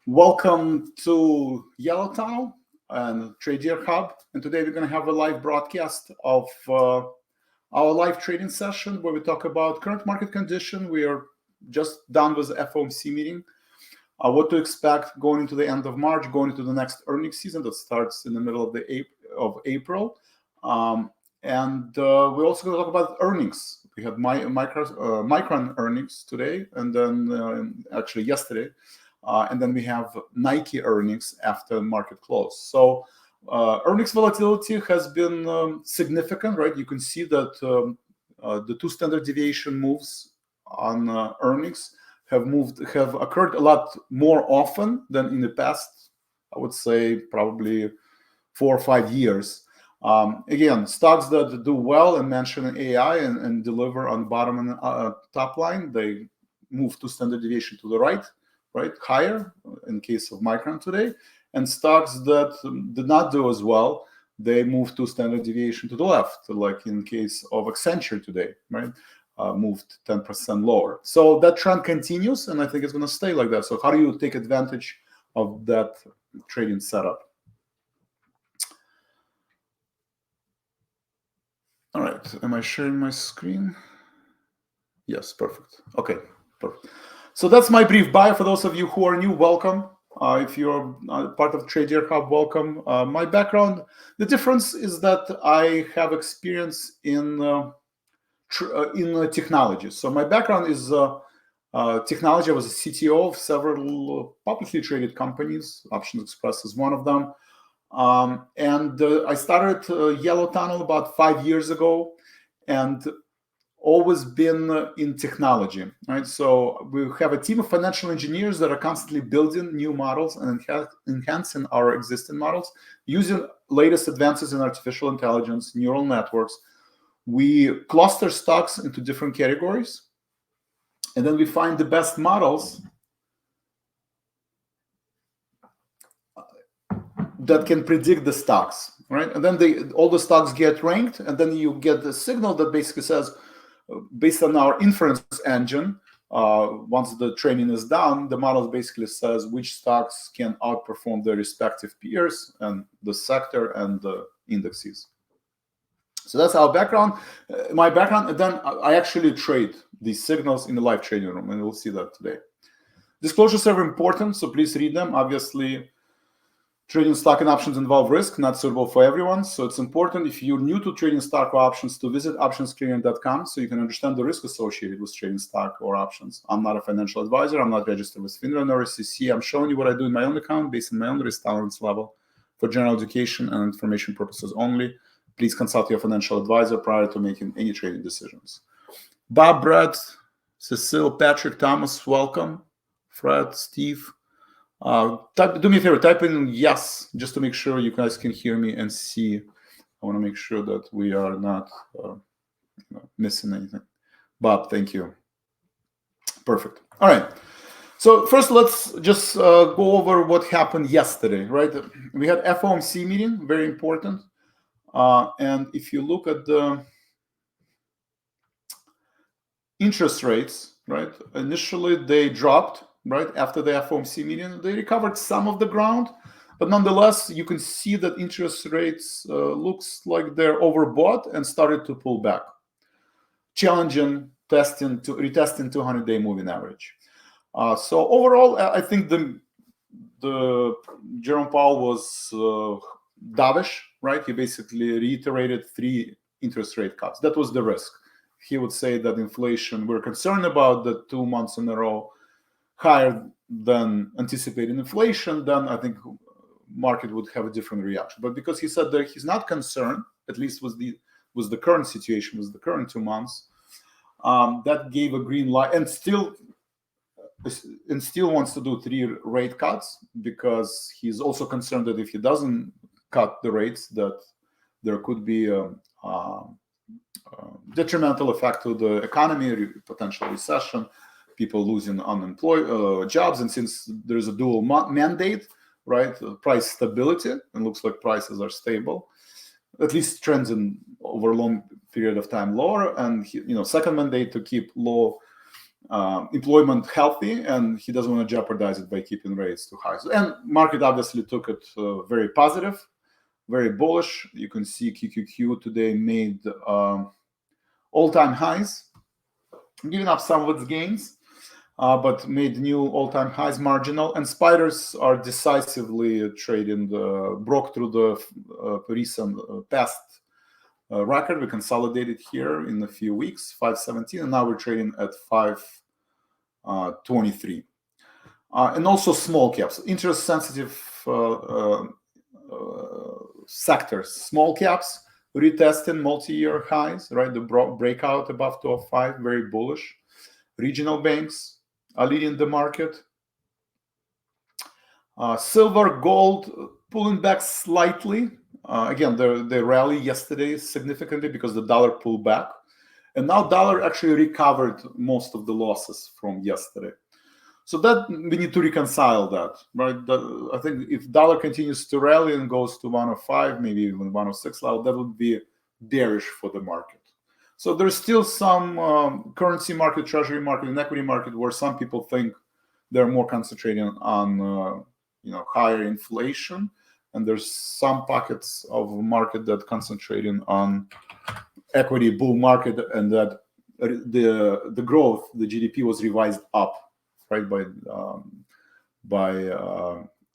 Welcome to Yellow Tunnel and Trader Hub. And today we're going to have a live broadcast of our live trading session where we talk about current market condition. We are just done with the FOMC meeting. What to expect going into the end of March, going into the next earnings season that starts in the middle of April. And we're also going to talk about earnings. We had Micron earnings today, and then actually yesterday. And then we have Nike earnings after market close. So earnings volatility has been significant, right? You can see that the two standard deviation moves on earnings have occurred a lot more often than in the past, I would say probably 4 or 5 years. Again, stocks that do well and mention AI and deliver on bottom and top line, they move two standard deviation to the right, higher in case of Micron today. And stocks that did not do as well, they move two standard deviation to the left, like in case of Accenture today, right? Moved 10% lower. So that trend continues, and I think it's going to stay like that. So how do you take advantage of that trading setup? All right, am I sharing my screen? Yes, perfect. Okay, perfect. So that's my brief bio. For those of you who are new, welcome. If you're part of Trader Hub, welcome. My background, the difference is that I have experience in technology. So my background is technology. I was a CTO of several publicly traded companies. Options Express is one of them. And I started Yellow Tunnel about 5 years ago, and always been in technology, right? So we have a team of financial engineers that are constantly building new models and enhancing our existing models using latest advances in artificial intelligence, neural networks. We cluster stocks into different categories, and then we find the best models that can predict the stocks, right? And then all the stocks get ranked, and then you get the signal that basically says, based on our inference engine, once the training is done, the model basically says which stocks can outperform their respective peers and the sector and the indexes. So that's our background, my background. And then I actually trade these signals in the live trading room, and we'll see that today. Disclosures are important, so please read them. Obviously, trading stock and options involve risk, not suitable for everyone. So it's important if you're new to trading stock or options to visit optionsclearing.com so you can understand the risk associated with trading stock or options. I'm not a financial advisor. I'm not registered with FINRA nor SEC. I'm showing you what I do in my own account based on my own risk tolerance level for general education and information purposes only. Please consult your financial advisor prior to making any trading decisions. Bob, Brad, Cecile, Patrick, Thomas, welcome. Fred, Steve. Do me a favor, type in yes, just to make sure you guys can hear me and see. I want to make sure that we are not missing anything. Bob, thank you. Perfect. All right. So first, let's just go over what happened yesterday, right? We had FOMC meeting, very important. And if you look at the interest rates, right, initially they dropped. Right after the FOMC meeting, they recovered some of the ground, but nonetheless, you can see that interest rates looks like they're overbought and started to pull back, challenging retesting 200-day moving average. So overall, I think the Jerome Powell was dovish, right? He basically reiterated 3 interest rate cuts. That was the risk. He would say that inflation, we're concerned about the 2 months in a row higher than anticipated inflation, then I think market would have a different reaction. But because he said that he's not concerned, at least with the current situation, with the current 2 months, that gave a green light, and still wants to do 3 rate cuts, because he's also concerned that if he doesn't cut the rates, that there could be a detrimental effect to the economy, potential recession, people losing jobs. And since there's a dual mandate, right, price stability, and looks like prices are stable, at least trends in over a long period of time lower, and second mandate to keep low employment healthy, and he doesn't want to jeopardize it by keeping rates too high. And market obviously took it very positive, very bullish. You can see QQQ today made all-time highs, giving up some of its gains, but made new all-time highs marginal. And spiders are decisively trading, broke through the recent past record. We consolidated here in a few weeks, 517, and now we're trading at 523. And also small caps, interest sensitive sectors, small caps retesting multi-year highs, right? The breakout above 205, very bullish. Regional banks are leading the market. Silver, gold pulling back slightly. Again, they rally yesterday significantly because the dollar pulled back. And now dollar actually recovered most of the losses from yesterday. So that we need to reconcile that, right? I think if dollar continues to rally and goes to 105, maybe even 106 level, that would be bearish for the market. So there's still some currency market, treasury market, and equity market where some people think they're more concentrating on higher inflation, and there's some pockets of market that concentrating on equity bull market, and that the growth, the GDP was revised up, right, by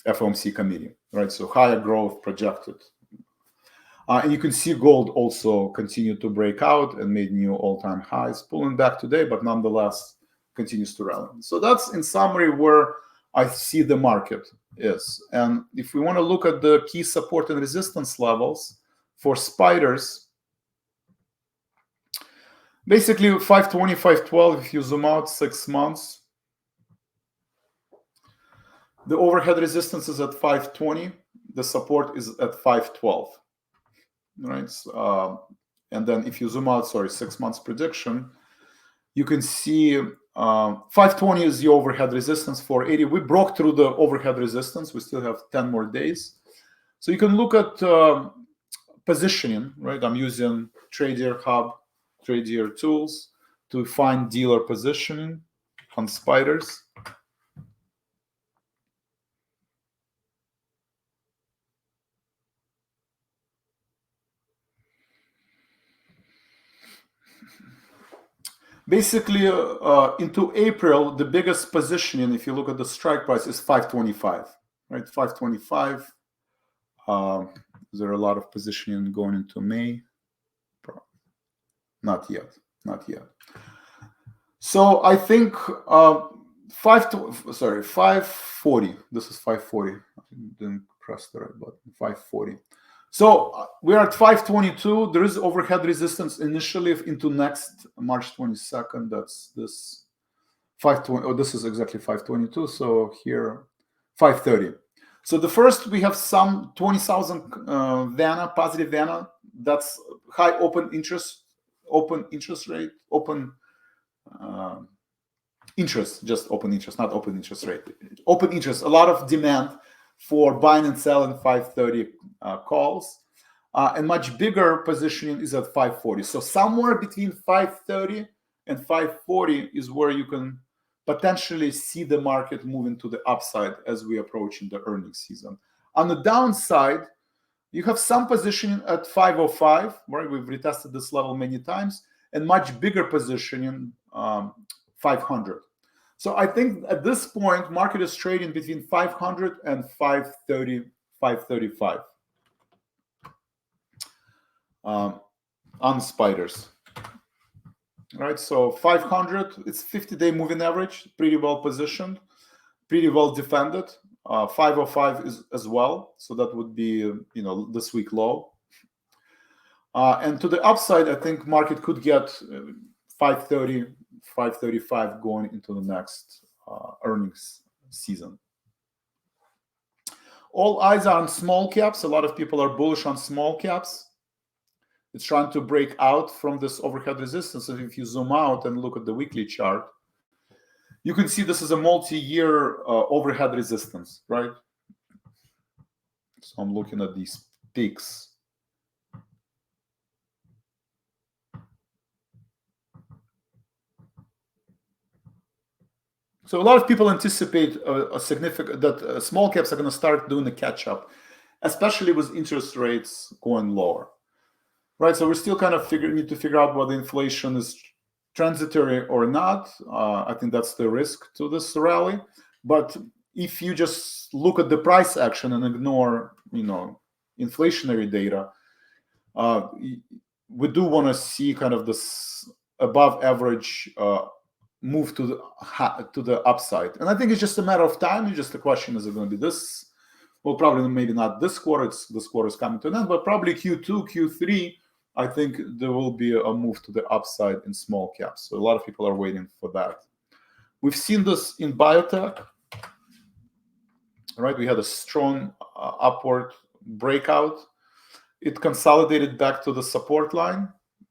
FOMC committee, right? So higher growth projected. And you can see gold also continued to break out and made new all-time highs, pulling back today, but nonetheless continues to rally. So that's in summary where I see the market is. And if we want to look at the key support and resistance levels for spiders, basically 520, 512, if you zoom out 6 months, the overhead resistance is at 520, the support is at 512, right? And then if you zoom out, 6 months prediction, you can see 520 is the overhead resistance. 480, we broke through the overhead resistance. We still have 10 more days. So you can look at positioning, right? I'm using Trader Hub, Trader tools to find dealer positioning on spiders. Basically, into April, the biggest positioning, if you look at the strike price, is 525, right? 525. There are a lot of positioning going into May. Not yet. So I think 540. This is 540. I didn't press the right button. 540. So we're at 522. There is overhead resistance initially into next March 22nd. That's this 520. Oh, this is exactly 522. So here 530. So the first, we have some 20,000 VANA, positive VANA. That's high open interest rate, just open interest, not open interest rate. Open interest, a lot of demand for buying and selling 530 calls. And much bigger positioning is at 540. So somewhere between 530 and 540 is where you can potentially see the market moving to the upside as we approach in the earnings season. On the downside, you have some positioning at 505, right? We've retested this level many times, and much bigger positioning 500. So I think at this point, market is trading between 500 and 530, 535 on spiders. Right, so 500, it's 50-day moving average, pretty well positioned, pretty well defended. 505 is as well, so that would be this week low. And to the upside, I think market could get 530, 535 going into the next earnings season. All eyes are on small caps. A lot of people are bullish on small caps. It's trying to break out from this overhead resistance. And if you zoom out and look at the weekly chart, you can see this is a multi-year overhead resistance, right? So I'm looking at these peaks. So a lot of people anticipate a significant that small caps are going to start doing a catch up, especially with interest rates going lower, right? So we're still kind of need to figure out whether inflation is transitory or not. I think that's the risk to this rally. But if you just look at the price action and ignore, inflationary data, we do want to see kind of this above average move to the upside. And I think it's just a matter of time. It's just the question, is it going to be this? Well, probably maybe not this quarter. This quarter is coming to an end, but probably Q2, Q3, I think there will be a move to the upside in small caps. So a lot of people are waiting for that. We've seen this in biotech, right? We had a strong upward breakout. It consolidated back to the support line.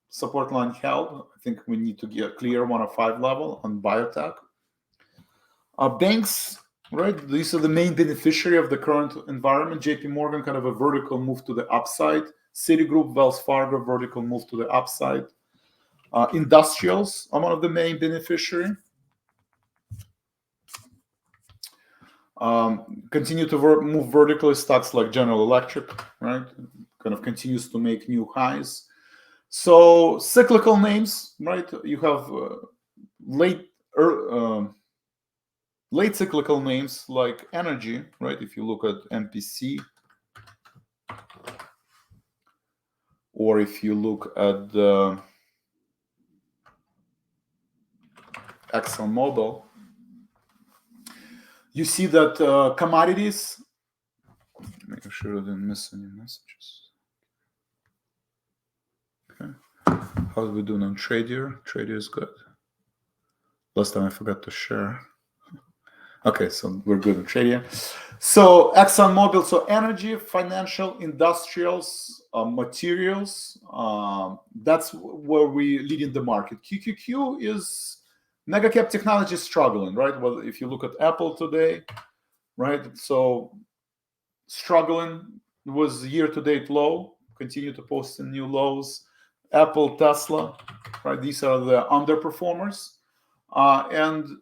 Support line held. I think we need to get clear 105 level on biotech. Banks, right? These are the main beneficiary of the current environment. JP Morgan, kind of a vertical move to the upside. Citigroup, Wells Fargo, vertical move to the upside. Industrials are one of the main beneficiary. Continue to move vertically. Stocks like General Electric, right? Kind of continues to make new highs. So cyclical names, right? You have late cyclical names like energy, right? If you look at MPC, or if you look at the ExxonMobil, you see that commodities. Make sure I didn't miss any messages. Okay, how are we doing on Trader? Trader is good. Last time I forgot to share. Okay, so we're good on Trader. So ExxonMobil, so energy, financial, industrials, materials. That's where we lead in the market. QQQ is mega cap technology struggling, right? Well, if you look at Apple today, right? So struggling, was year-to-date low, continue to post in new lows. Apple, Tesla, right? These are the underperformers. And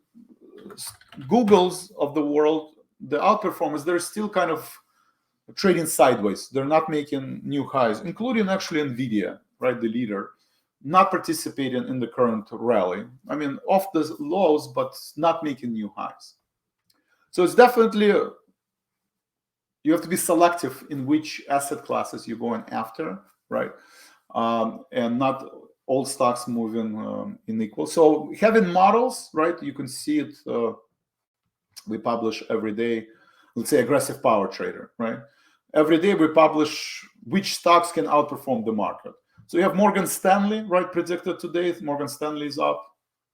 Google's of the world, the outperformers, they're still kind of trading sideways. They're not making new highs, including actually NVIDIA, right? The leader, not participating in the current rally. I mean, off the lows, but not making new highs. So it's definitely, you have to be selective in which asset classes you're going after, right? And not all stocks moving in equal. So having models, right? You can see it. We publish every day, let's say aggressive power trader, right? Every day we publish which stocks can outperform the market. So you have Morgan Stanley, right? Predicted today. Morgan Stanley is up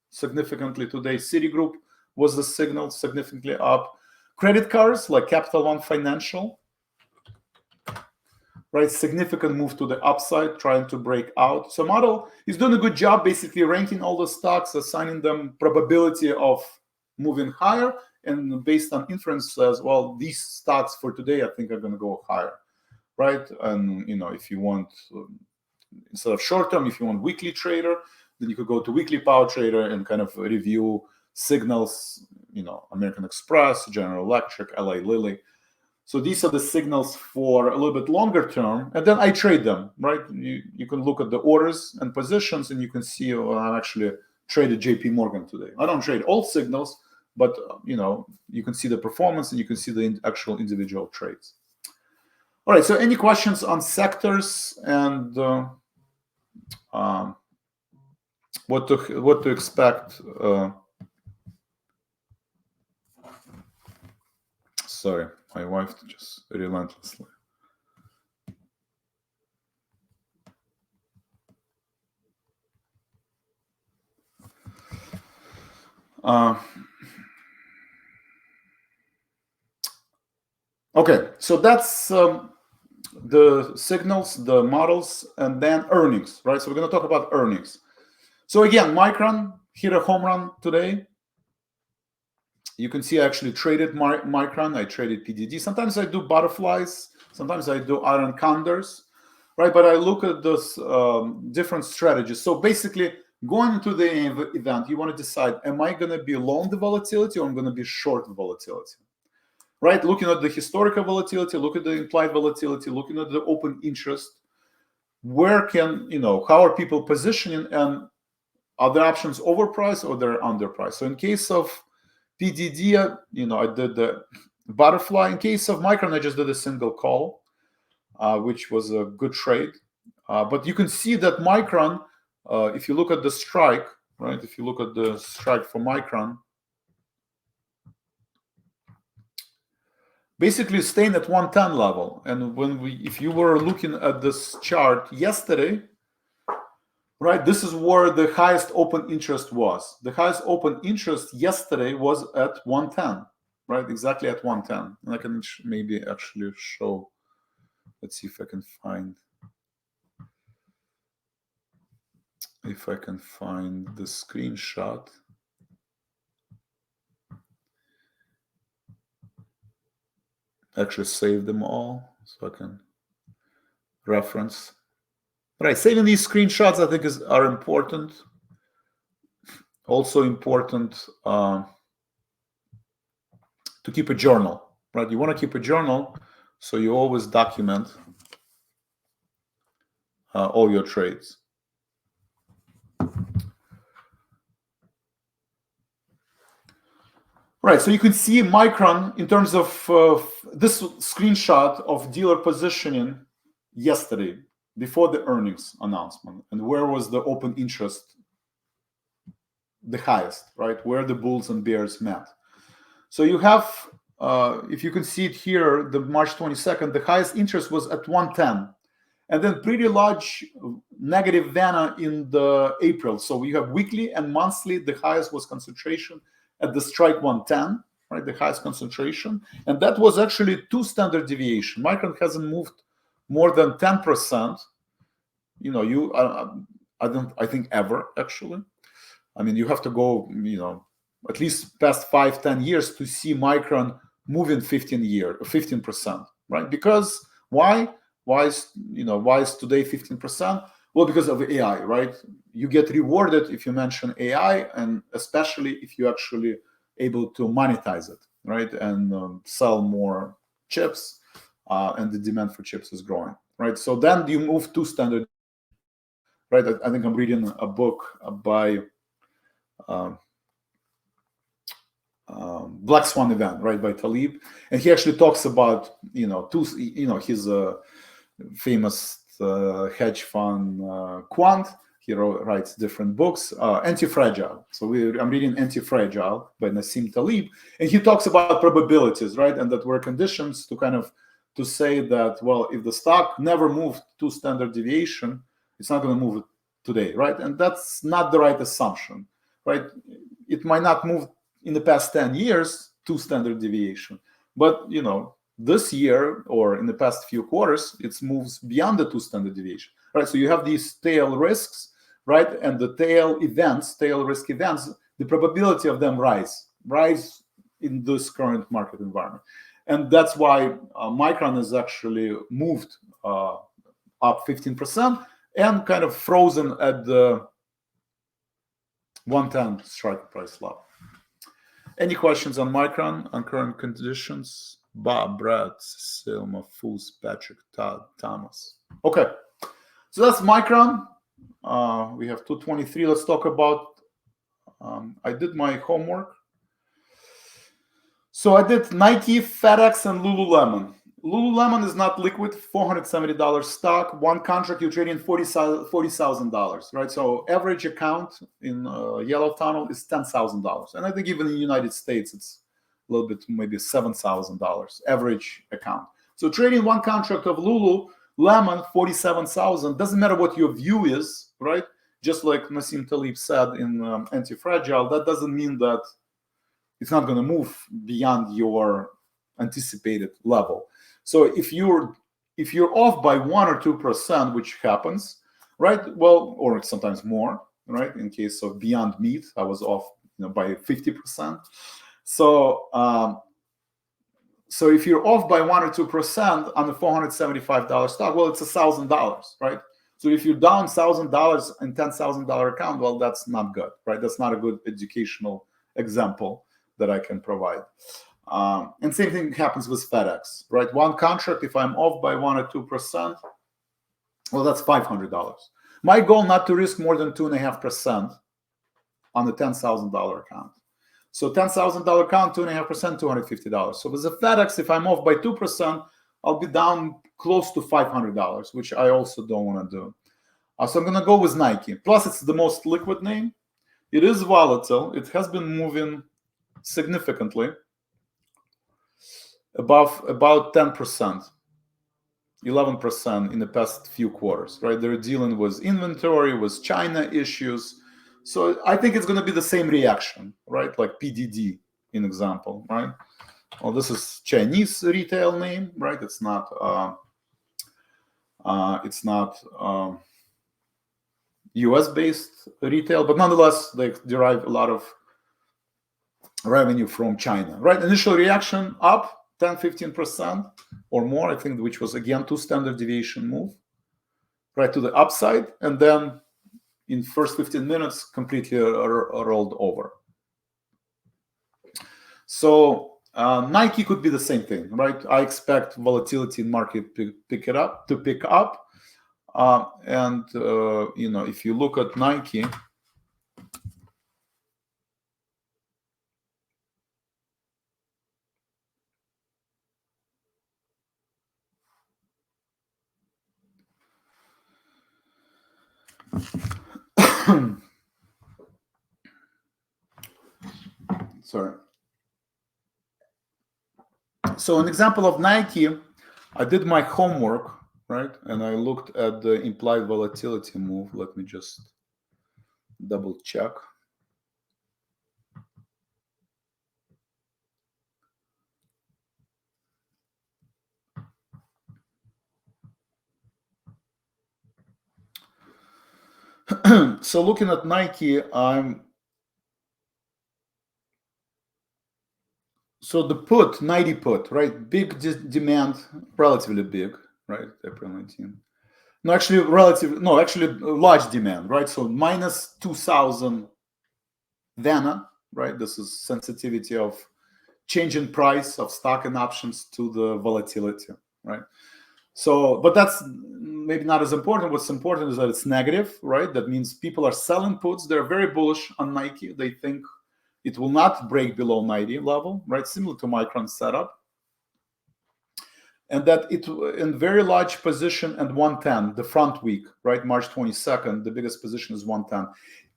significantly today. Citigroup was the signal, significantly up. Credit cards like Capital One Financial, right? Significant move to the upside, trying to break out. So model is doing a good job, basically ranking all the stocks, assigning them probability of moving higher, and based on inference says, well, these stocks for today, I think are going to go higher, right? And if you want, instead of short term, if you want weekly trader, then you could go to weekly power trader and kind of review signals, American Express, General Electric, LA Lilly. So these are the signals for a little bit longer term, and then I trade them, right? You can look at the orders and positions, and you can see, I actually traded JP Morgan today. I don't trade all signals, but you can see the performance and you can see the actual individual trades. All right, so any questions on sectors and what to expect? Sorry, my wife just relentlessly. Okay, so that's the signals, the models, and then earnings, right? So we're going to talk about earnings. So again, Micron hit a home run today. You can see I actually traded Micron. I traded PDD. Sometimes I do butterflies. Sometimes I do iron condors, right? But I look at those different strategies. So basically, Going into the event, you want to decide, am I going to be long the volatility or I'm going to be short the volatility? Right? Looking at the historical volatility, look at the implied volatility, looking at the open interest, where can, how are people positioning, and are the options overpriced or they're underpriced? So in case of PDD, I did the butterfly. In case of Micron, I just did a single call, which was a good trade. But you can see that Micron, if you look at the strike, right? If you look at the strike for Micron, basically staying at 110 level. And if you were looking at this chart yesterday, right, this is where the highest open interest was. The highest open interest yesterday was at 110, right? Exactly at 110. And I can maybe actually show. Let's see if I can find. If I can find the screenshot. Actually save them all so I can reference. Right, saving these screenshots I think are important. Also important to keep a journal, right? You want to keep a journal so you always document all your trades. Right, so you can see Micron in terms of this screenshot of dealer positioning yesterday before the earnings announcement, and where was the open interest the highest, right? Where the bulls and bears met. So you have, if you can see it here, the March 22nd, the highest interest was at 110. And then pretty large negative VANA in the April. So we have weekly and monthly, the highest was concentration at the strike 110, right? The highest concentration. And that was actually 2 standard deviation. Micron hasn't moved more than 10%. I think ever, actually. I mean, you have to go, at least past 5-10 years to see Micron moving 15%, right? Because why? Why is today 15%? Well, because of AI, right? You get rewarded if you mention AI, and especially if you actually able to monetize it, right? And sell more chips, and the demand for chips is growing, right? So then you move to standard, right? I think I'm reading a book by Black Swan Event, right, by Talib, and he actually talks about his famous hedge fund quant. He writes different books, Anti-Fragile. So I'm reading Anti-Fragile by Nassim Taleb, and he talks about probabilities, right, and that were conditions to say that, well, if the stock never moved 2 standard deviation, it's not going to move today, right? And that's not the right assumption, right? It might not move in the past 10 years 2 standard deviation, but this year or in the past few quarters, it moves beyond the 2 standard deviation, right? So you have these tail risks, right? And the tail risk events, the probability of them rise in this current market environment. And that's why Micron has actually moved up 15% and kind of frozen at the 110 strike price level. Any questions on Micron, on current conditions? Bob, Brad, Selma, Foos, Patrick, Todd, Thomas. Okay, so that's Micron. We have 223. Let's talk about, I did my homework. So I did Nike, FedEx, and Lululemon. Lululemon is not liquid, $470 stock. One contract, you're trading $40,000, right? So average account in Yellow Tunnel is $10,000. And I think even in the United States, it's a little bit, maybe $7,000 average account. So trading one contract of Lululemon, $47,000, doesn't matter what your view is, right? Just like Nassim Taleb said in Anti-Fragile, that doesn't mean that it's not going to move beyond your anticipated level. So if you're off by 1 or 2%, which happens, right? Well, or sometimes more, right? In case of Beyond Meat, I was off, by 50%. So if you're off by 1 or 2% on the $475 stock, well, it's $1,000, right? So if you're down $1,000 in $10,000 account, well, that's not good, right? That's not a good educational example that I can provide. And same thing happens with FedEx, right? One contract, if I'm off by 1 or 2%, well, that's $500. My goal not to risk more than 2.5% on the $10,000 account. So $10,000 account, 2.5%, $250. So with the FedEx, if I'm off by 2%, I'll be down close to $500, which I also don't want to do. So I'm going to go with Nike. Plus, it's the most liquid name. It is volatile. It has been moving significantly above about 10%, 11% in the past few quarters, right? They're dealing with inventory, with China issues. So I think it's going to be the same reaction, right? Like PDD, in example, right? Well, this is Chinese retail name, right? It's not US-based retail, but nonetheless, they derive a lot of revenue from China, right? Initial reaction up 10, 15% or more, I think, which was again 2 standard deviation move, right to the upside, and then in first 15 minutes completely rolled over. So Nike could be the same thing, right? I expect volatility in market to pick up. If you look at Nike, sorry. So an example of Nike, I did my homework, right? And I looked at the implied volatility move. Let me just double check. So looking at Nike, so the put, 90 put, right? Big demand, relatively big, right? April 19. No, actually, large demand, right? So minus 2,000 VANA, right? This is sensitivity of change in price of stock and options to the volatility, right? So, but that's maybe not as important. What's important is that it's negative, right? That means people are selling puts. They're very bullish on Nike. They think it will not break below 90 level, right? Similar to Micron setup. And that it in very large position at 110, the front week, right? March 22nd, the biggest position is 110,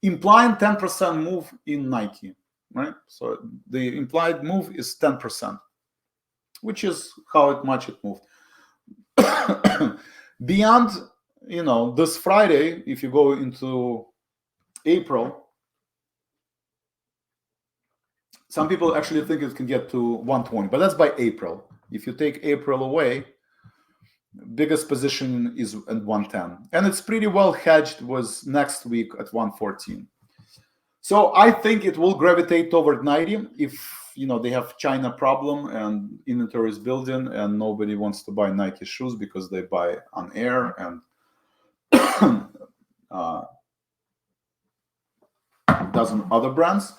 implying 10% move in Nike, right? So the implied move is 10%, which is how much it moved. Beyond, this Friday, if you go into April, some people actually think it can get to 120, but that's by April. If you take April away, biggest position is at 110. And it's pretty well hedged with next week at 114. So I think it will gravitate toward 90 if, they have China problem and inventory is building and nobody wants to buy Nike shoes because they buy on air and dozen other brands.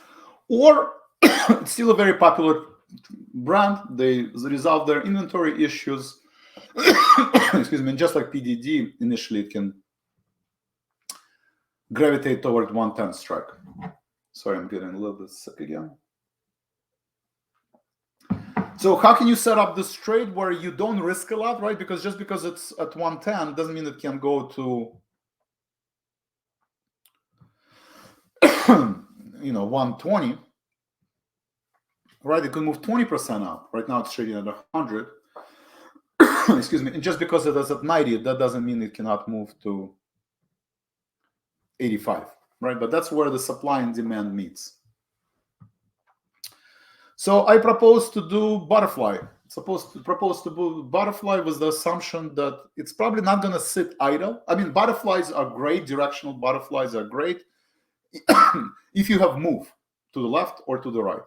Or it's still a very popular brand. They resolve their inventory issues. Excuse me. And just like PDD, initially it can gravitate toward 110 strike. Sorry, I'm getting a little bit sick again. So how can you set up this trade where you don't risk a lot, right? Because just because it's at 110 doesn't mean it can go to 120. Right, it could move 20% up. Right now it's trading at 100. Excuse me. And just because it is at 90, that doesn't mean it cannot move to 85, right? But that's where the supply and demand meets. So I propose to do butterfly. Propose to do butterfly with the assumption that it's probably not going to sit idle. I mean, butterflies are great. Directional butterflies are great if you have move to the left or to the right.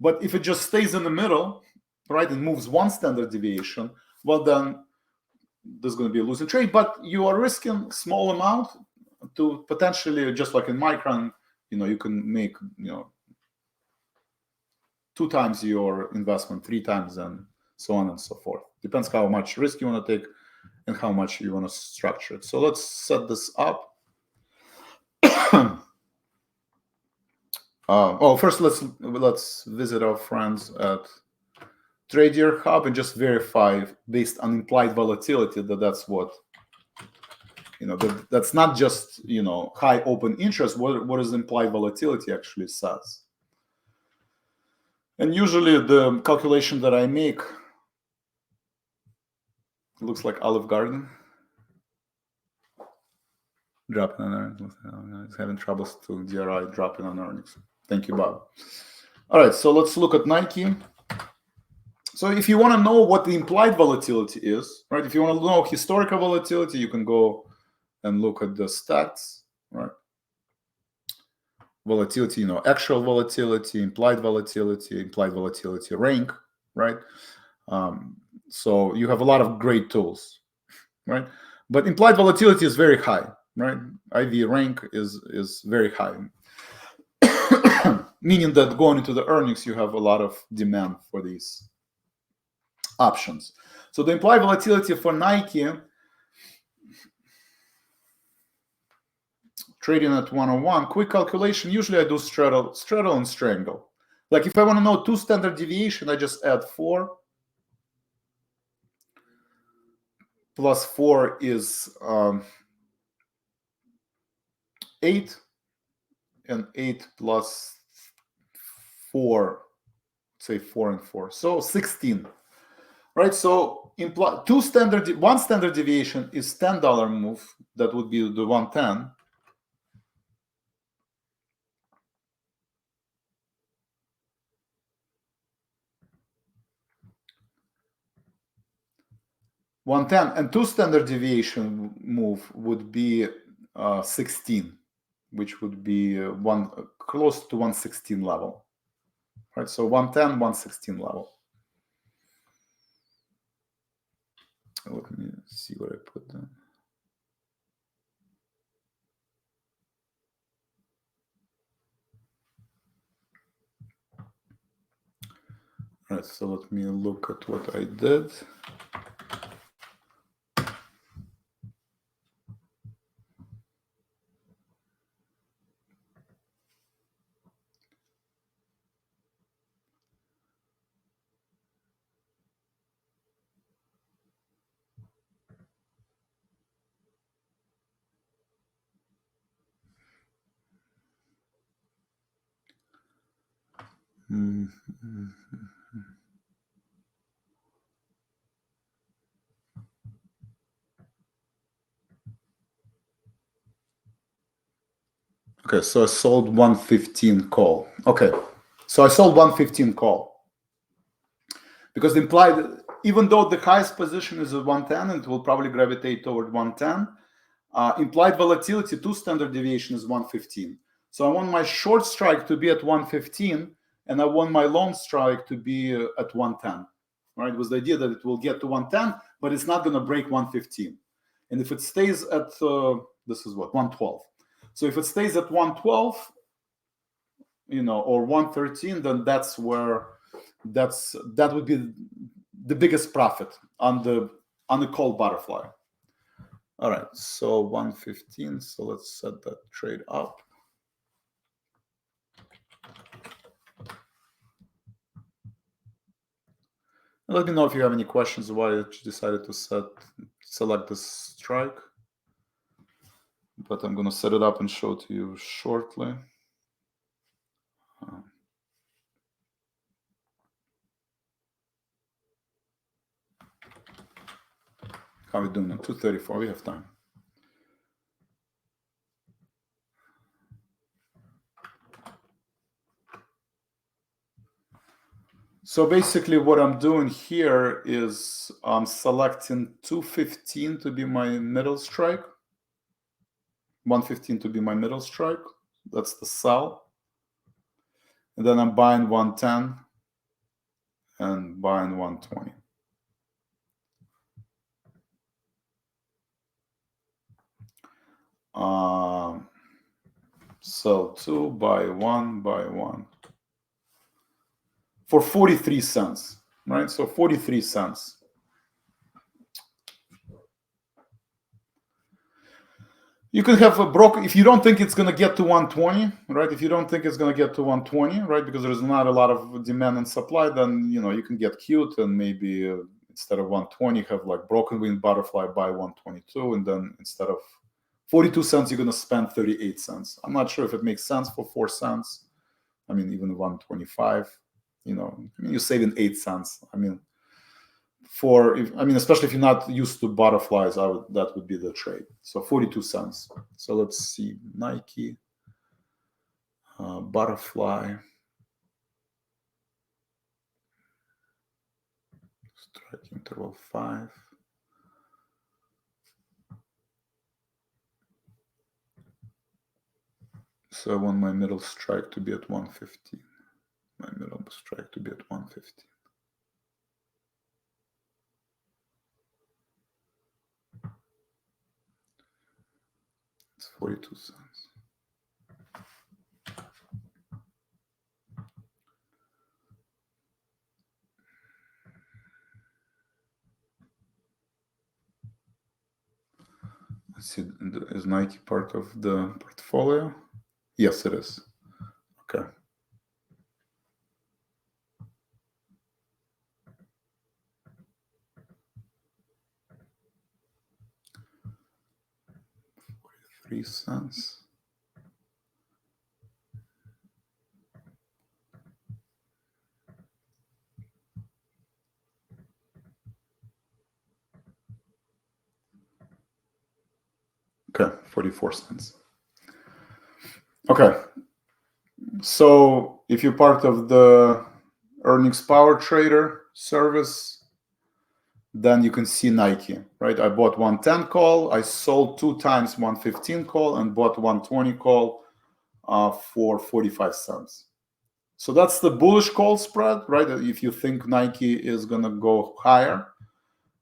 But if it just stays in the middle, right, and moves 1 standard deviation, well, then this is going to be a losing trade, but you are risking small amount to potentially, just like in Micron, you can make 2 times your investment, 3 times, and so on and so forth. Depends how much risk you want to take and how much you want to structure it. So let's set this up. First let's visit our friends at Trader Hub and just verify based on implied volatility that's what that's not just high open interest. What is implied volatility actually says. And usually the calculation that I make looks like Olive Garden. Dropping on earnings. Having troubles to DRI dropping on earnings. Thank you, Bob. All right, so let's look at Nike. So if you want to know what the implied volatility is, right? If you want to know historical volatility, you can go and look at the stats, right? Volatility, actual volatility, implied volatility rank, right? So you have a lot of great tools, right? But implied volatility is very high, right? IV rank is very high, meaning that going into the earnings, you have a lot of demand for these options. So the implied volatility for Nike, trading at 101, quick calculation. Usually I do straddle and strangle. Like if I want to know 2 standard deviation, I just add 4. Plus 4 is 8, and 8 plus 4, say 4 and 4, so 16, right? So one standard deviation is $10 move. That would be the 110. And 2 standard deviation move would be 16, which would be close to 116 level, right? So 110, 116 level. Let me see what I put there. All right, so let me look at what I did. Okay, so I sold 115 call. Okay, so I sold 115 call because implied, even though the highest position is at 110, and it will probably gravitate toward 110, implied volatility, 2 standard deviation is 115. So I want my short strike to be at 115, and I want my long strike to be at 110, right? With the idea that it will get to 110, but it's not going to break 115. And if it stays at, this is what, 112. So if it stays at 112, or 113, then that's where that would be the biggest profit on the call butterfly. All right, so 115. So let's set that trade up. Let me know if you have any questions why you decided to select this strike. But I'm going to set it up and show to you shortly. How are we doing now? 2:34. We have time. So basically what I'm doing here is I'm selecting 215 to be my middle strike, 115 to be my middle strike. That's the sell. And then I'm buying 110 and buying 120. Sell 2, buy 1, buy 1 for 43 cents, right? So 43 cents. You can have a broker if you don't think it's going to get to 120, right? If you don't think it's going to get to 120, right, because there's not a lot of demand and supply, then you can get cute and maybe instead of 120 have like broken wing butterfly buy 122, and then instead of 42 cents you're going to spend 38 cents. I'm not sure if it makes sense for 4 cents. I mean, even 125, you're saving 8 cents. I mean, especially if you're not used to butterflies, that would be the trade. So 42 cents. So let's see, Nike, butterfly, strike interval 5. So I want my middle strike to be at 115. My middle strike to be at 115. It's 42 cents. Let's see, is Nike part of the portfolio? Yes, it is. Okay. $0.43. Okay, 44 cents. Okay. So if you're part of the earnings power trader service, then you can see Nike, right? I bought 110 call, I sold 2 times 115 call, and bought 120 call for 45 cents. So that's the bullish call spread, right? If you think Nike is going to go higher,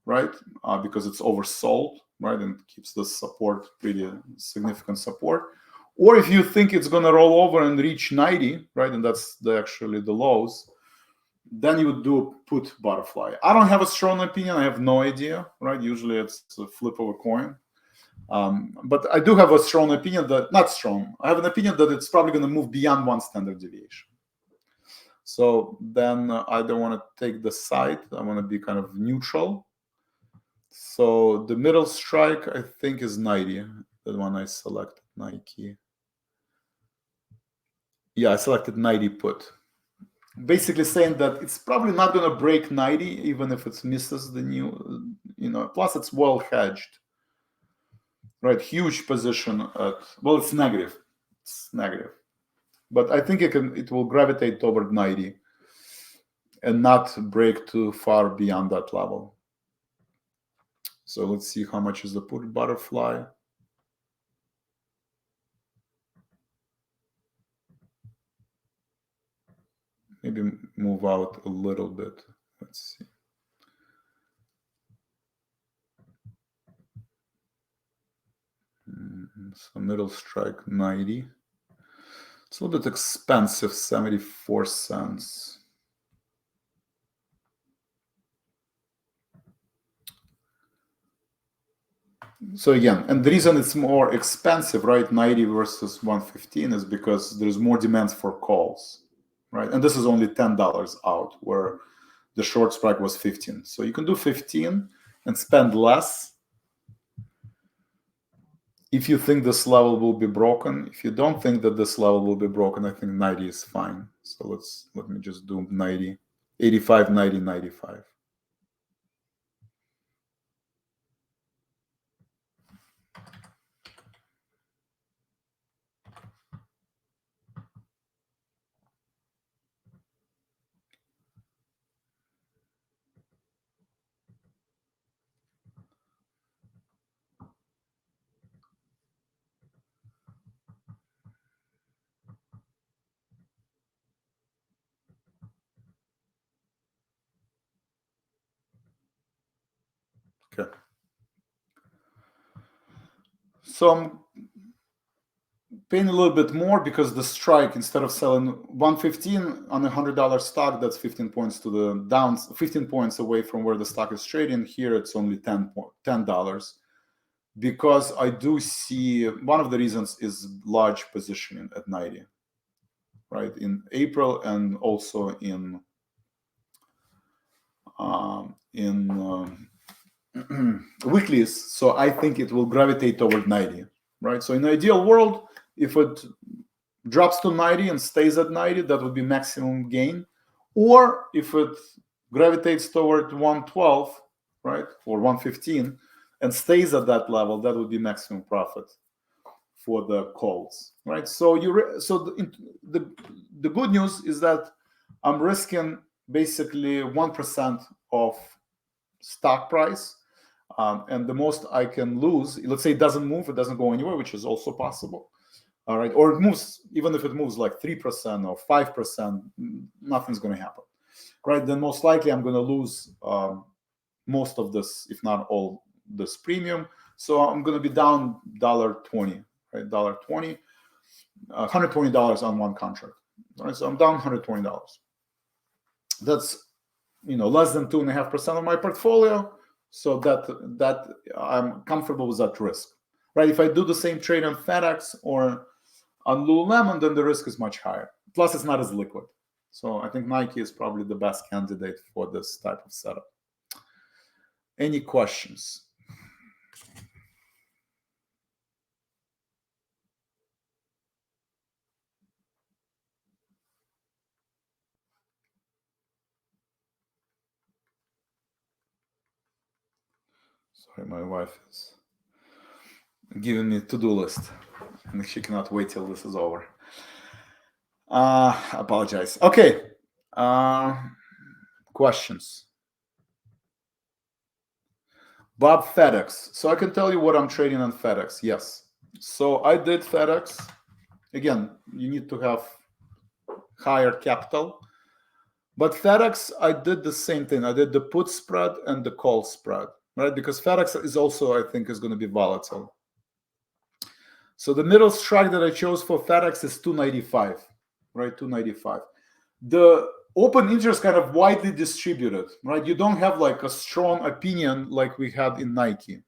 right? Because it's oversold, right? And keeps the support pretty significant support. Or if you think it's going to roll over and reach 90, right? And that's actually the lows, then you would do a put butterfly. I don't have a strong opinion. I have no idea, right? Usually it's a flip of a coin. But I do have a strong opinion not strong. I have an opinion that it's probably going to move beyond 1 standard deviation. So then I don't want to take the side. I want to be kind of neutral. So the middle strike, I think, is 90. The one I selected, Nike. Yeah, I selected 90 put. Basically saying that it's probably not going to break 90, even if it misses the new, plus it's well hedged. Right, huge position it's negative. It's negative. But I think it will gravitate toward 90 and not break too far beyond that level. So let's see how much is the put butterfly. Maybe move out a little bit. Let's see. So middle strike 90. It's a little bit expensive, 74 cents. So again, and the reason it's more expensive, right, 90 versus 115 is because there's more demands for calls, right? And this is only $10 out, where the short strike was 15. So you can do 15 and spend less if you think this level will be broken. If you don't think that this level will be broken, I think 90 is fine. So let me just do 90, 85, 90, 95. Okay. So paying a little bit more because the strike, instead of selling 115 on a $100 stock, that's 15 points to the down, 15 points away from where the stock is trading. Here it's only $10, because I do see one of the reasons is large positioning at 90, right, in April, and also in weeklies. So I think it will gravitate toward 90, right? So in the ideal world, if it drops to 90 and stays at 90, that would be maximum gain. Or if it gravitates toward 112, right, or 115, and stays at that level, that would be maximum profit for the calls, right? So the good news is that I'm risking basically 1% of stock price, and the most I can lose, let's say it doesn't move, it doesn't go anywhere, which is also possible, all right, or it moves, even if it moves like 3% or 5%, nothing's going to happen, right? Then most likely I'm going to lose most of this, if not all this premium. So I'm going to be down $1.20, right? $1.20, $120 on one contract, right? So I'm down $120. That's, less than 2.5% of my portfolio. So that I'm comfortable with that risk, right? If I do the same trade on FedEx or on Lululemon, then the risk is much higher. Plus, it's not as liquid. So I think Nike is probably the best candidate for this type of setup. Any questions? Sorry, my wife is giving me a to-do list, and she cannot wait till this is over. Apologize. Okay. Questions? Bob, FedEx. So I can tell you what I'm trading on FedEx. Yes. So I did FedEx. Again, you need to have higher capital. But FedEx, I did the same thing. I did the put spread and the call spread, right? Because FedEx is also, I think, is going to be volatile. So the middle strike that I chose for FedEx is 295, right? 295. The open interest kind of widely distributed, right? You don't have like a strong opinion like we had in Nike,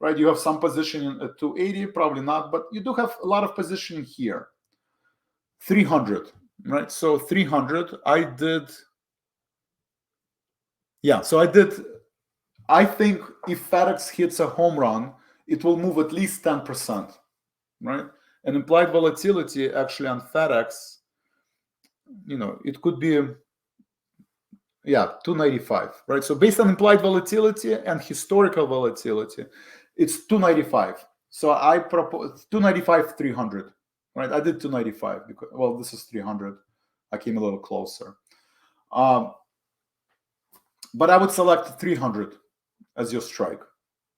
right? You have some positioning at 280, probably not, but you do have a lot of positioning here. 300, right? So 300, I did. Yeah, so I think if FedEx hits a home run, it will move at least 10%, right? And implied volatility actually on FedEx, it could be, 295, right? So based on implied volatility and historical volatility, it's 295. So I propose 295, 300, right? I did 295 because, well, this is 300. I came a little closer. But I would select 300 as your strike,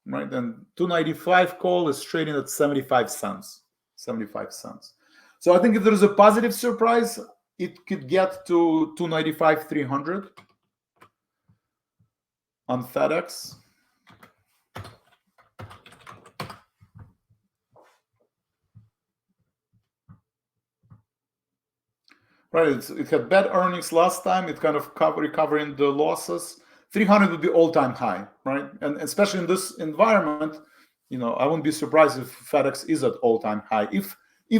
right? And 295 call is trading at 75 cents. 75 cents. So I think if there is a positive surprise, it could get to 295, 300 on FedEx. Right, it had bad earnings last time. It kind of recovering the losses. 300 would be all-time high, right? And especially in this environment, I wouldn't be surprised if FedEx is at all-time high. If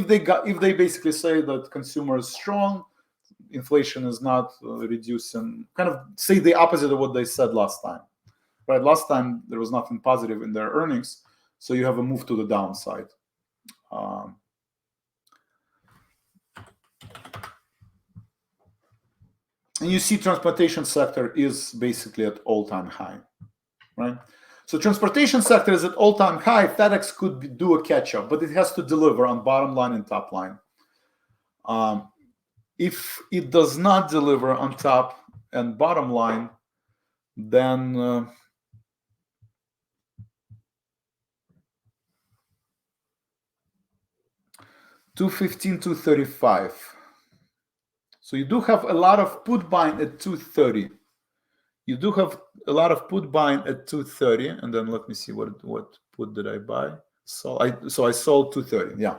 they basically say that consumer is strong, inflation is not reducing, kind of say the opposite of what they said last time, right? Last time there was nothing positive in their earnings, so you have a move to the downside. And you see transportation sector is basically at all-time high, right? So transportation sector is at all-time high. FedEx could do a catch-up, but it has to deliver on bottom line and top line. If it does not deliver on top and bottom line, then 215, 235. So you do have a lot of put buying at 230. You do have a lot of put buying at 230, and then let me see what put did I buy. So I sold 230. Yeah.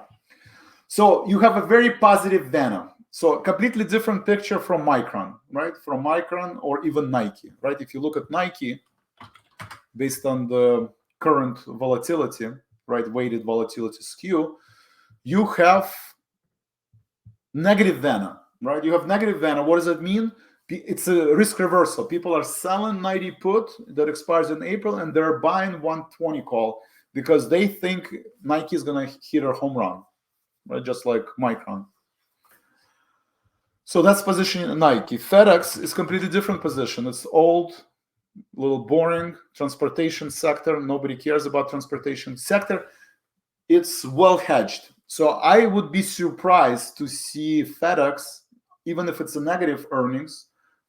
So you have a very positive Venom. So a completely different picture from Micron, right? From Micron or even Nike, right? If you look at Nike, based on the current volatility, right, weighted volatility skew, you have negative Venom, right? You have negative Venom. What does that mean? It's a risk reversal. People are selling 90 put that expires in April, and they're buying 120 call because they think Nike is going to hit a home run, right? Just like Micron. So that's positioning in Nike. FedEx is completely different position. It's old, a little boring. Transportation sector. Nobody cares about transportation sector. It's well hedged. So I would be surprised to see FedEx, even if it's a negative earnings,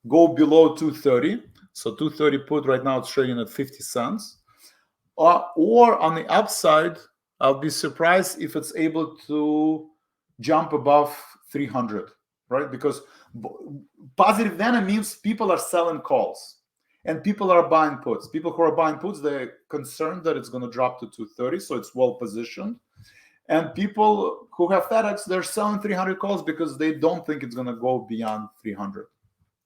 go below 230. So 230 put right now, it's trading at 50 cents. Or on the upside, I'll be surprised if it's able to jump above 300, right? Because positive Venom means people are selling calls and people are buying puts. People who are buying puts, they're concerned that it's going to drop to 230, so it's well positioned. And people who have FedEx, they're selling 300 calls because they don't think it's going to go beyond 300,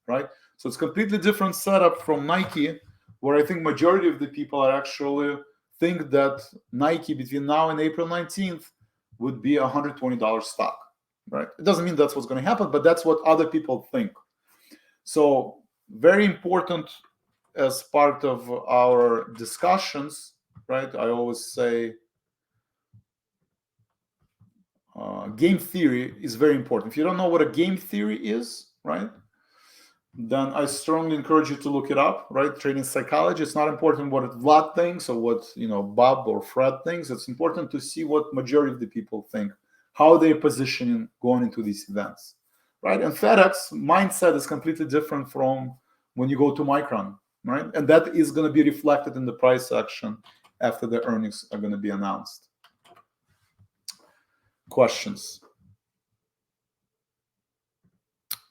right? So it's completely different setup from Nike, where I think majority of the people are actually think that Nike between now and April 19th would be a $120 stock, right? It doesn't mean that's what's going to happen, but that's what other people think. So very important as part of our discussions, right? I always say game theory is very important. If you don't know what a game theory is, right, then I strongly encourage you to look it up, right? Trading psychology. It's not important what Vlad thinks or what, Bob or Fred thinks. It's important to see what majority of the people think, how they're positioning going into these events, right? And FedEx mindset is completely different from when you go to Micron, right? And that is going to be reflected in the price action after the earnings are going to be announced. Questions?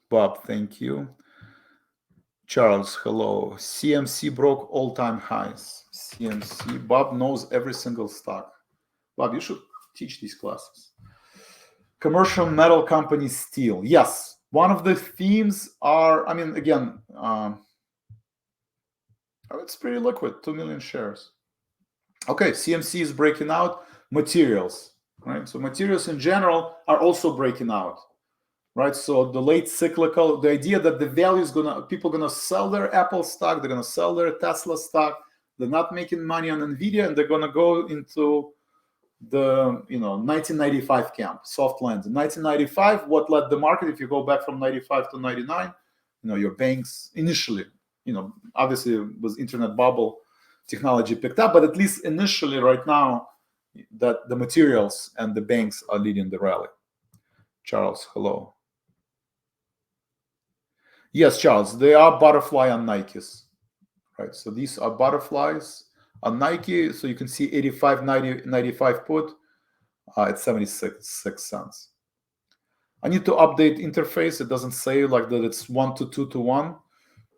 Bob, thank you. Charles, hello. CMC broke all-time highs. CMC. Bob knows every single stock. Bob, you should teach these classes. Commercial metal company steel. Yes. One of the themes are, again, it's pretty liquid, 2 million shares. Okay, CMC is breaking out. Materials, right? So materials in general are also breaking out. Right, so the late cyclical, the idea that the value is people are gonna sell their Apple stock, they're gonna sell their Tesla stock, they're not making money on Nvidia, and they're gonna go into the 1995 camp, soft landing. 1995, what led the market? If you go back from 95 to 99, your banks initially, obviously it was internet bubble, technology picked up, but at least initially, right now, that the materials and the banks are leading the rally. Charles, hello. Yes, Charles, they are butterfly on Nikes, right? So these are butterflies on Nike. So you can see 85, 90, 95 put at 76 cents. I need to update interface. It doesn't say like that it's 1 to 2 to 1.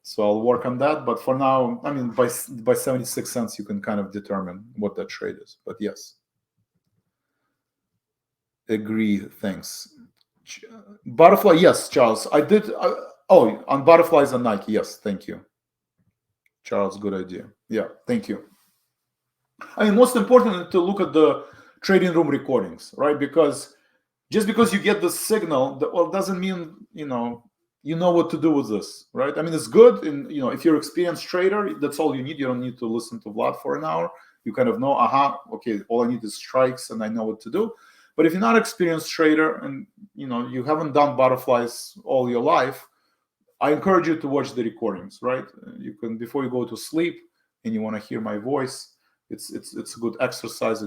So I'll work on that. But for now, by 76 cents, you can kind of determine what that trade is. But yes. Agree, thanks. Butterfly, yes, Charles. I did... on butterflies on Nike. Yes, thank you. Charles, good idea. Yeah, thank you. Most important to look at the trading room recordings, right? Because just because you get the signal, doesn't mean, you know what to do with this, right? It's good. And, if you're an experienced trader, that's all you need. You don't need to listen to Vlad for an hour. You kind of know, okay, all I need is strikes and I know what to do. But if you're not an experienced trader and, you haven't done butterflies all your life, I encourage you to watch the recordings, right? You can, before you go to sleep and you want to hear my voice, it's a good exercise.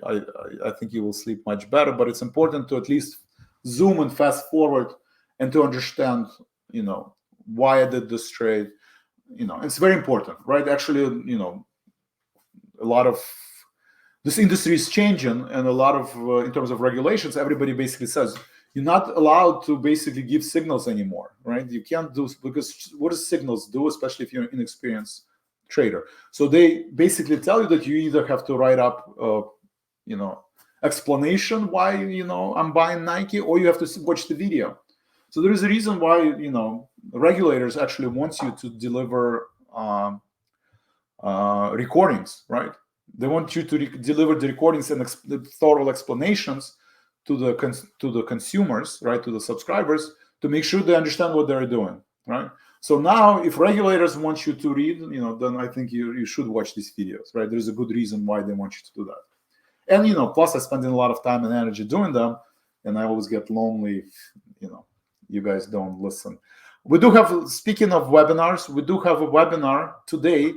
I think you will sleep much better, but it's important to at least zoom and fast forward and to understand, why I did this trade. It's very important, right? Actually, a lot of this industry is changing, and a lot of, in terms of regulations, everybody basically says, you're not allowed to basically give signals anymore, right? You can't do, because what does signals do, especially if you're an inexperienced trader? So they basically tell you that you either have to write up, explanation why I'm buying Nike, or you have to watch the video. So there is a reason why regulators actually want you to deliver recordings, right? They want you to deliver the recordings and the thorough explanations to the consumers, right, to the subscribers, to make sure they understand what they're doing, right? So now, if regulators want you to read, then I think you should watch these videos, right? There's a good reason why they want you to do that. And plus I spend a lot of time and energy doing them, and I always get lonely if you guys don't listen. We do have, speaking of webinars, we do have a webinar today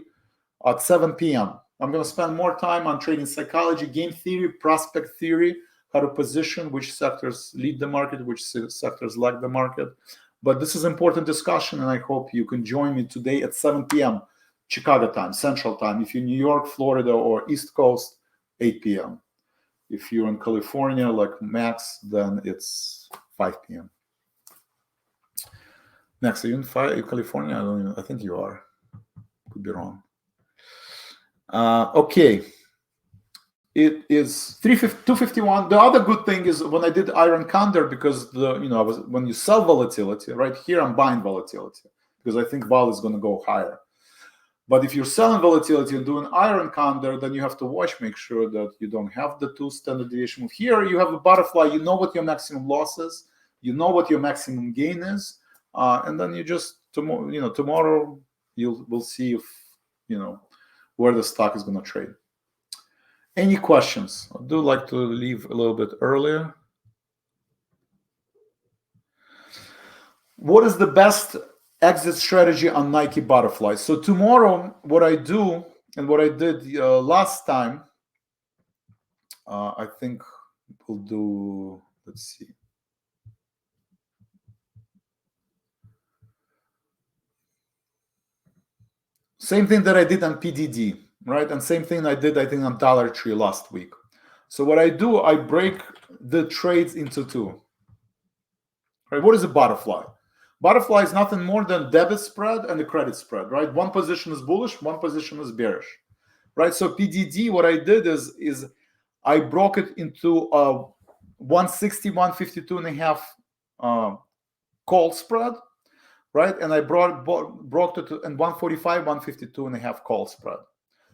at 7 p.m. I'm going to spend more time on trading psychology, game theory, prospect theory, how to position, which sectors lead the market, which sectors lag the market. But this is important discussion, and I hope you can join me today at 7 p.m. Chicago time, Central time. If you're New York, Florida, or East Coast, 8 p.m. If you're in California, like Max, then it's 5 p.m. Max, are you in California? I think you are. Could be wrong. Okay. It is 251. The other good thing is when I did iron condor, because when you sell volatility, right here I'm buying volatility because I think vol is going to go higher. But if you're selling volatility and doing iron condor, then you have to make sure that you don't have the 2 standard deviation move. Here you have a butterfly. You know what your maximum loss is. You know what your maximum gain is, and then you just tomorrow we'll see if where the stock is going to trade. Any questions? I do like to leave a little bit earlier. What is the best exit strategy on Nike Butterfly? So tomorrow, what I do and what I did last time, I think we'll do, let's see. Same thing that I did on PDD, right? And same thing I did, I think, on Dollar Tree last week. So what I do, I break the trades into 2. Right? What is a butterfly? Butterfly is nothing more than debit spread and the credit spread, right? One position is bullish, one position is bearish, right? So PDD, what I did is I broke it into a 160, 152 and a half call spread, right? And I broke it to 145, 152 and a half call spread.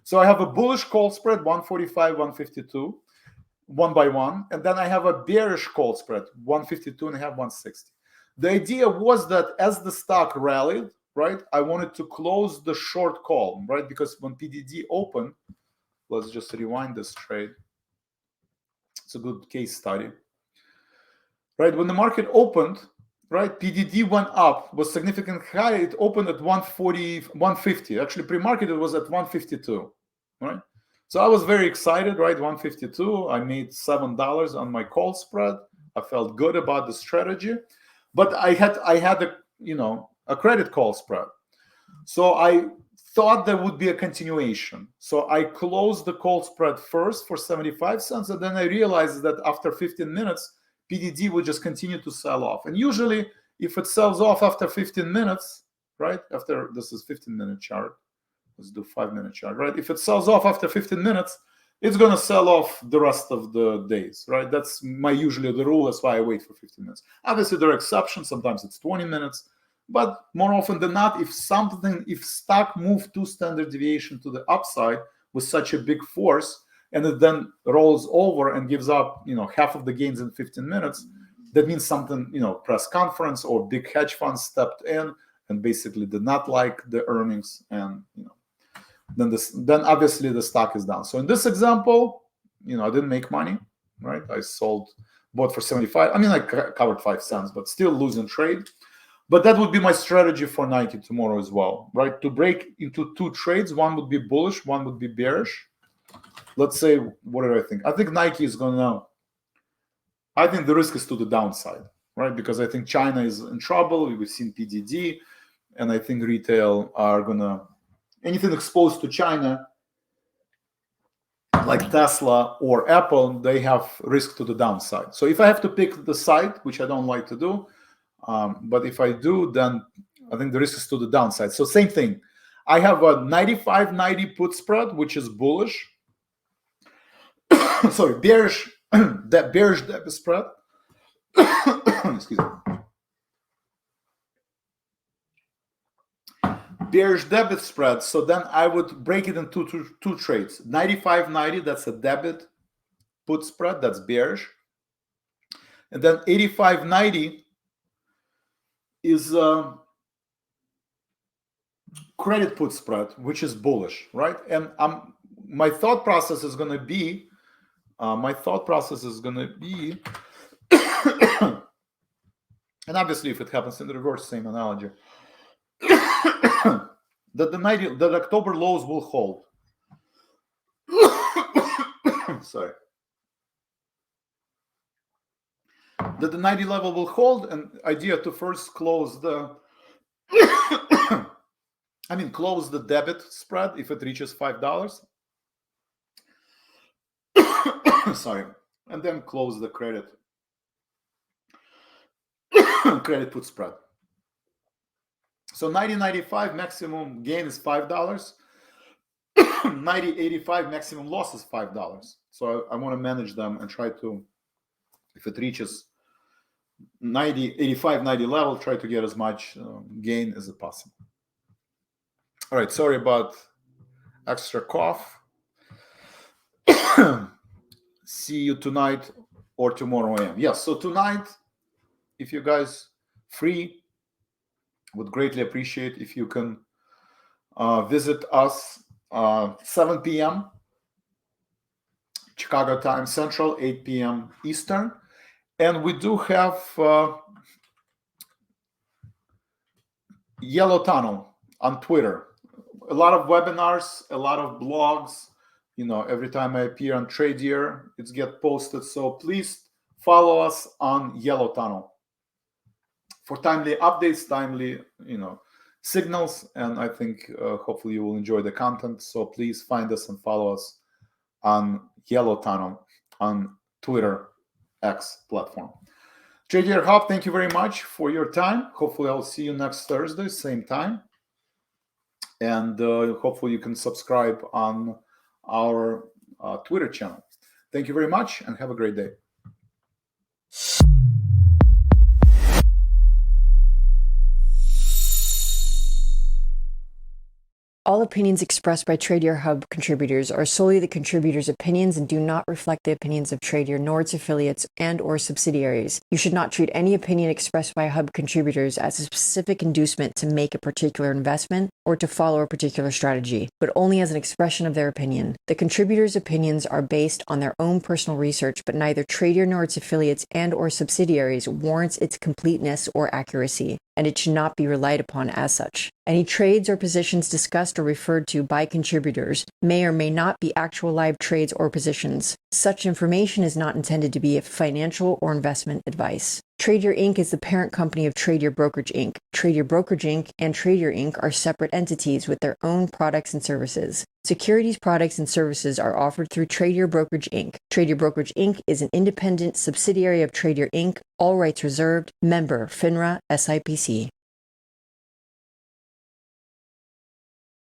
So I have a bullish call spread, 145, 152, 1 by 1. And then I have a bearish call spread, 152 and a half, 160. The idea was that as the stock rallied, right, I wanted to close the short call, right? Because when PDD opened, let's just rewind this trade. It's a good case study, right? When the market opened, right, PDD went up, was significantly high. It opened at 140, 150. Actually, pre-market, it was at 152, right? So I was very excited, right? 152. I made $7 on my call spread. I felt good about the strategy, but I had a credit call spread. So I thought there would be a continuation. So I closed the call spread first for 75 cents, and then I realized that after 15 minutes, PDD would just continue to sell off. And usually, if it sells off after 15 minutes, right? After this is 15-minute chart. Let's do 5-minute chart, right? If it sells off after 15 minutes, it's going to sell off the rest of the days, right? That's usually the rule. That's why I wait for 15 minutes. Obviously, there are exceptions. Sometimes it's 20 minutes. But more often than not, if stock moved 2 standard deviation to the upside with such a big force, and it then rolls over and gives up, half of the gains in 15 minutes, that means something, press conference or big hedge funds stepped in and basically did not like the earnings, and then obviously the stock is down. So in this example, I didn't make money, right? I bought for 75. I mean, I covered 5 cents, but still losing trade. But that would be my strategy for Nike tomorrow as well, right? To break into 2 trades. One would be bullish, one would be bearish. Let's say, what do I think? I think Nike is I think the risk is to the downside, right? Because I think China is in trouble. We've seen PDD, and I think retail are anything exposed to China, like Tesla or Apple, they have risk to the downside. So if I have to pick the side, which I don't like to do, but if I do, then I think the risk is to the downside. So same thing. I have a 95-90 put spread, which is bullish. Sorry, bearish that bearish debit spread. Excuse me. Bearish debit spread. So then I would break it into two trades. 95.90, that's a debit put spread, that's bearish. And then 85.90 is credit put spread, which is bullish, right? And my thought process is going to be, and obviously if it happens in the reverse, same analogy, that the October lows will hold. Sorry. That the 90 level will hold, and idea to first close the close the debit spread if it reaches $5. Sorry. And then close the credit put spread. So 90.95 maximum gain is $5. 90.85 maximum loss is $5. So I want to manage them and try to, if it reaches 85, 90 level, try to get as much gain as possible. All right, sorry about extra cough. See you tonight or tomorrow AM. Yes, so tonight, if you guys free, would greatly appreciate if you can visit us 7 p.m. Chicago time Central, 8 p.m. Eastern. And we do have Yellow Tunnel on Twitter. A lot of webinars, a lot of blogs. You know, every time I appear on Trade Year, it's get posted. So please follow us on Yellow Tunnel for timely updates, timely, signals. And I think hopefully you will enjoy the content. So please find us and follow us on Yellow Tunnel on Twitter X platform. Trade Year Hub, thank you very much for your time. Hopefully I'll see you next Thursday, same time. And hopefully you can subscribe on our Twitter channel. Thank you very much and have a great day. All opinions expressed by TradeYar Hub contributors are solely the contributors' opinions and do not reflect the opinions of TradeYar nor its affiliates and or subsidiaries. You should not treat any opinion expressed by Hub contributors as a specific inducement to make a particular investment or to follow a particular strategy, but only as an expression of their opinion. The contributors' opinions are based on their own personal research, but neither TradeYar nor its affiliates and or subsidiaries warrants its completeness or accuracy, and it should not be relied upon as such. Any trades or positions discussed or referred to by contributors may or may not be actual live trades or positions. Such information is not intended to be financial or investment advice. TradeYar Inc. is the parent company of TradeYar Brokerage Inc. TradeYar Brokerage Inc. and TradeYar Inc. are separate entities with their own products and services. Securities products and services are offered through TradeYar Brokerage Inc. TradeYar Brokerage Inc. is an independent subsidiary of TradeYar Inc., all rights reserved, member FINRA SIPC.